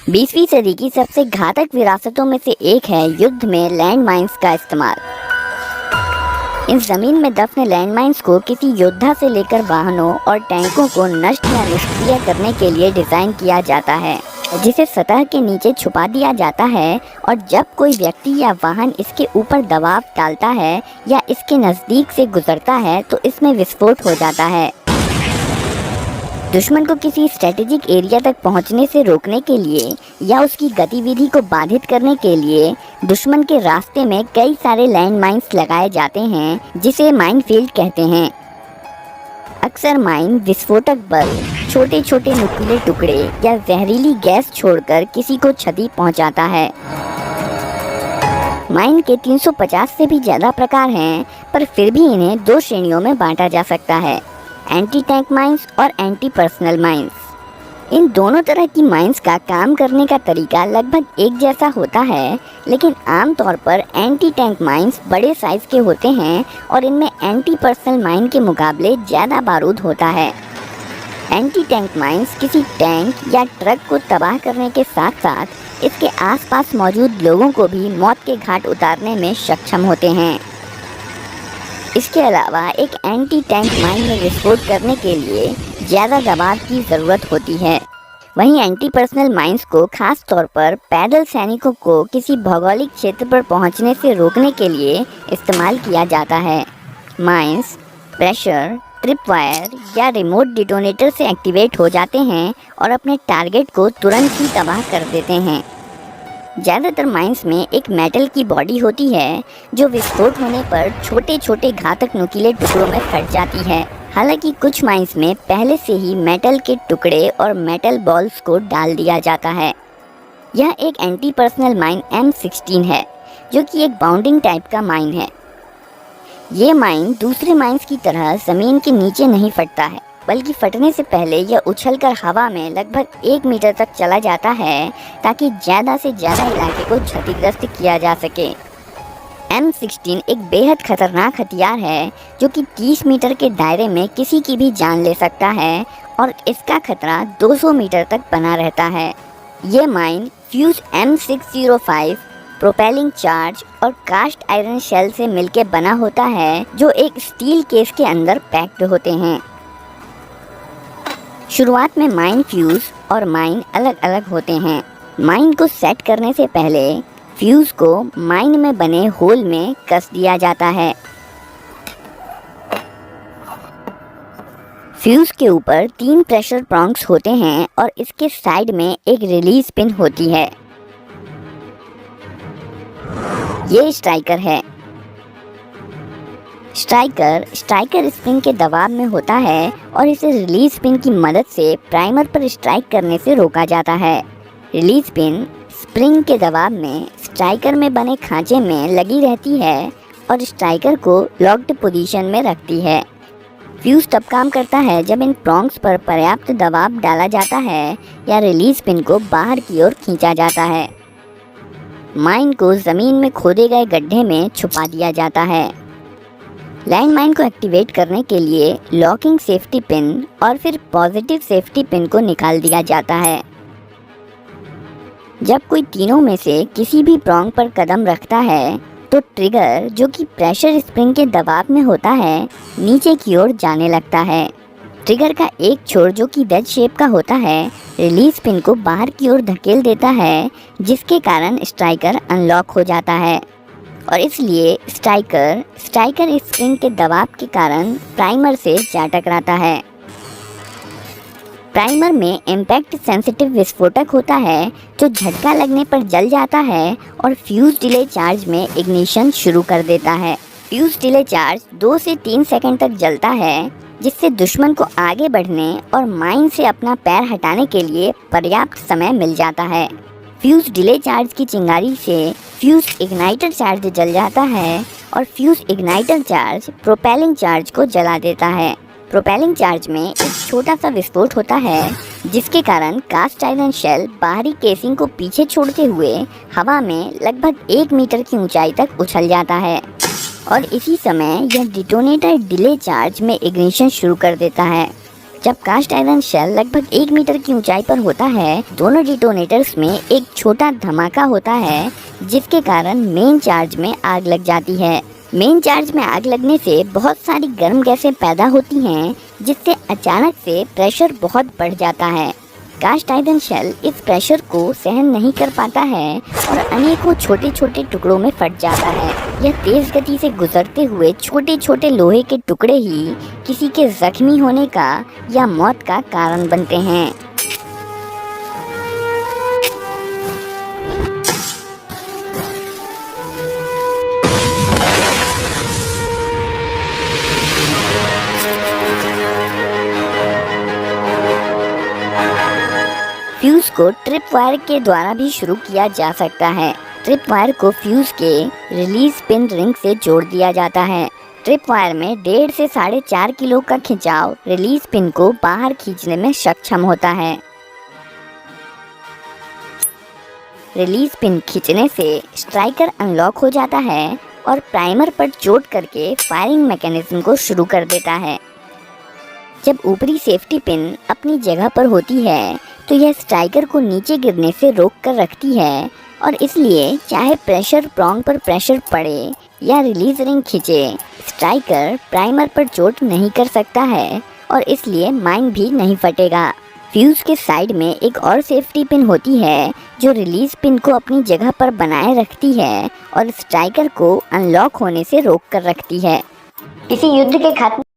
20वीं सदी की सबसे घातक विरासतों में से एक है युद्ध में लैंड माइन्स का इस्तेमाल। इन जमीन में दफन लैंड माइन्स को किसी योद्धा से लेकर वाहनों और टैंकों को नष्ट या निष्क्रिय करने के लिए डिज़ाइन किया जाता है, जिसे सतह के नीचे छुपा दिया जाता है और जब कोई व्यक्ति या वाहन इसके ऊपर दबाव डालता है या इसके नज़दीक से गुजरता है तो इसमें विस्फोट हो जाता है। दुश्मन को किसी स्ट्रेटेजिक एरिया तक पहुंचने से रोकने के लिए या उसकी गतिविधि को बाधित करने के लिए दुश्मन के रास्ते में कई सारे लैंड माइन्स लगाए जाते हैं, जिसे माइनफील्ड कहते हैं। अक्सर माइन विस्फोटक बल, छोटे छोटे नुकीले टुकड़े या जहरीली गैस छोड़कर किसी को क्षति पहुंचाता है। माइन के 350 से भी ज़्यादा प्रकार हैं, पर फिर भी इन्हें दो श्रेणियों में बांटा जा सकता है, एंटी टैंक माइंस और एंटी पर्सनल माइंस। इन दोनों तरह की माइंस का काम करने का तरीका लगभग एक जैसा होता है, लेकिन आमतौर पर एंटी टैंक माइंस बड़े साइज़ के होते हैं और इनमें एंटी पर्सनल माइन के मुकाबले ज़्यादा बारूद होता है। एंटी टैंक माइंस किसी टैंक या ट्रक को तबाह करने के साथ साथ इसके आसपास मौजूद लोगों को भी मौत के घाट उतारने में सक्षम होते हैं। इसके अलावा एक एंटी टैंक माइन में विस्फोट करने के लिए ज़्यादा दबाव की ज़रूरत होती है। वहीं एंटी पर्सनल माइंस को खास तौर पर पैदल सैनिकों को किसी भौगोलिक क्षेत्र पर पहुंचने से रोकने के लिए इस्तेमाल किया जाता है। माइंस प्रेशर, ट्रिपवायर या रिमोट डिटोनेटर से एक्टिवेट हो जाते हैं और अपने टारगेट को तुरंत ही तबाह कर देते हैं। ज़्यादातर माइंस में एक मेटल की बॉडी होती है जो विस्फोट होने पर छोटे छोटे घातक नुकीले टुकड़ों में फट जाती है। हालांकि कुछ माइंस में पहले से ही मेटल के टुकड़े और मेटल बॉल्स को डाल दिया जाता है। यह एक एंटी पर्सनल माइन M16 है, जो कि एक बाउंडिंग टाइप का माइन है। ये माइन दूसरे माइंस की तरह ज़मीन के नीचे नहीं फटता है, बल्कि फटने से पहले यह उछलकर हवा में लगभग 1 मीटर तक चला जाता है, ताकि ज़्यादा से ज़्यादा इलाके को क्षतिग्रस्त किया जा सके। M16 एक बेहद खतरनाक हथियार है जो कि 30 मीटर के दायरे में किसी की भी जान ले सकता है और इसका खतरा 200 मीटर तक बना रहता है। ये mine fuse M605 propelling charge और कास्ट आयरन शेल से मिलकर बना होता है, जो एक स्टील केस के अंदर पैक्ड होते हैं। शुरुआत में माइन फ्यूज़ और माइन अलग अलग होते हैं। माइन को सेट करने से पहले फ्यूज़ को माइन में बने होल में कस दिया जाता है। फ्यूज़ के ऊपर 3 प्रेशर प्रॉन्ग्स होते हैं और इसके साइड में एक रिलीज पिन होती है। ये स्ट्राइकर है। स्ट्राइकर स्प्रिंग के दबाव में होता है और इसे रिलीज पिन की मदद से प्राइमर पर स्ट्राइक करने से रोका जाता है। रिलीज पिन स्प्रिंग के दबाव में स्ट्राइकर में बने खांचे में लगी रहती है और स्ट्राइकर को लॉक्ड पोजीशन में रखती है। फ्यूज तब काम करता है जब इन प्रॉन्ग्स पर पर्याप्त दबाव डाला जाता है या रिलीज पिन को बाहर की ओर खींचा जाता है। माइन को ज़मीन में खोदे गए गड्ढे में छुपा दिया जाता है। लैंड माइन को एक्टिवेट करने के लिए लॉकिंग सेफ्टी पिन और फिर पॉजिटिव सेफ्टी पिन को निकाल दिया जाता है। जब कोई तीनों में से किसी भी प्रॉन्ग पर कदम रखता है तो ट्रिगर, जो कि प्रेशर स्प्रिंग के दबाव में होता है, नीचे की ओर जाने लगता है। ट्रिगर का एक छोर, जो कि वेज शेप का होता है, रिलीज पिन को बाहर की ओर धकेल देता है, जिसके कारण स्ट्राइकर अनलॉक हो जाता है और इसलिए स्ट्राइकर स्प्रिंग के दबाव के कारण प्राइमर से जा टकराता है। प्राइमर में इम्पैक्ट सेंसिटिव विस्फोटक होता है जो झटका लगने पर जल जाता है और फ्यूज डिले चार्ज में इग्निशन शुरू कर देता है। फ्यूज डिले चार्ज 2 से 3 सेकंड तक जलता है, जिससे दुश्मन को आगे बढ़ने और माइन से अपना पैर हटाने के लिए पर्याप्त समय मिल जाता है। फ्यूज डिले चार्ज की चिंगारी से फ्यूज इग्नाइटर चार्ज जल जाता है और fuse igniter charge propelling charge को जला देता है। प्रोपेलिंग चार्ज में एक छोटा सा विस्फोट होता है, जिसके कारण कास्ट आयरन शेल बाहरी केसिंग को पीछे छोड़ते हुए हवा में लगभग 1 मीटर की ऊंचाई तक उछल जाता है और इसी समय यह डिटोनेटर डिले चार्ज में इग्निशन शुरू कर देता है। जब कास्ट आयरन शेल लगभग 1 मीटर की ऊंचाई पर होता है, दोनों डिटोनेटर्स में एक छोटा धमाका होता है, जिसके कारण मेन चार्ज में आग लग जाती है। मेन चार्ज में आग लगने से बहुत सारी गर्म गैसें पैदा होती हैं, जिससे अचानक से प्रेशर बहुत बढ़ जाता है। कास्ट आयरन शेल इस प्रेशर को सहन नहीं कर पाता है और अनेकों छोटे छोटे टुकड़ों में फट जाता है। यह तेज गति से गुजरते हुए छोटे छोटे लोहे के टुकड़े ही किसी के जख्मी होने का या मौत का कारण बनते हैं। फ्यूज को ट्रिप वायर के द्वारा भी शुरू किया जा सकता है। ट्रिप वायर को फ्यूज के रिलीज पिन रिंग से जोड़ दिया जाता है। ट्रिप वायर में 1.5 से 4.5 किलो का खिंचाव रिलीज पिन को बाहर खींचने में सक्षम होता है। रिलीज पिन खींचने से स्ट्राइकर अनलॉक हो जाता है और प्राइमर पर चोट करके फायरिंग मैकेनिज्म को शुरू कर देता है। जब ऊपरी सेफ्टी पिन अपनी जगह पर होती है तो यह स्ट्राइकर को नीचे गिरने से रोक कर रखती है और इसलिए चाहे प्रेशर प्रॉन्ग पर प्रेशर पड़े या रिलीज रिंग खींचे, स्ट्राइकर प्राइमर पर चोट नहीं कर सकता है और इसलिए माइन भी नहीं फटेगा। फ्यूज के साइड में एक और सेफ्टी पिन होती है जो रिलीज पिन को अपनी जगह पर बनाए रखती है और स्ट्राइकर को अनलॉक होने से रोक कर रखती है। किसी युद्ध के खात्मे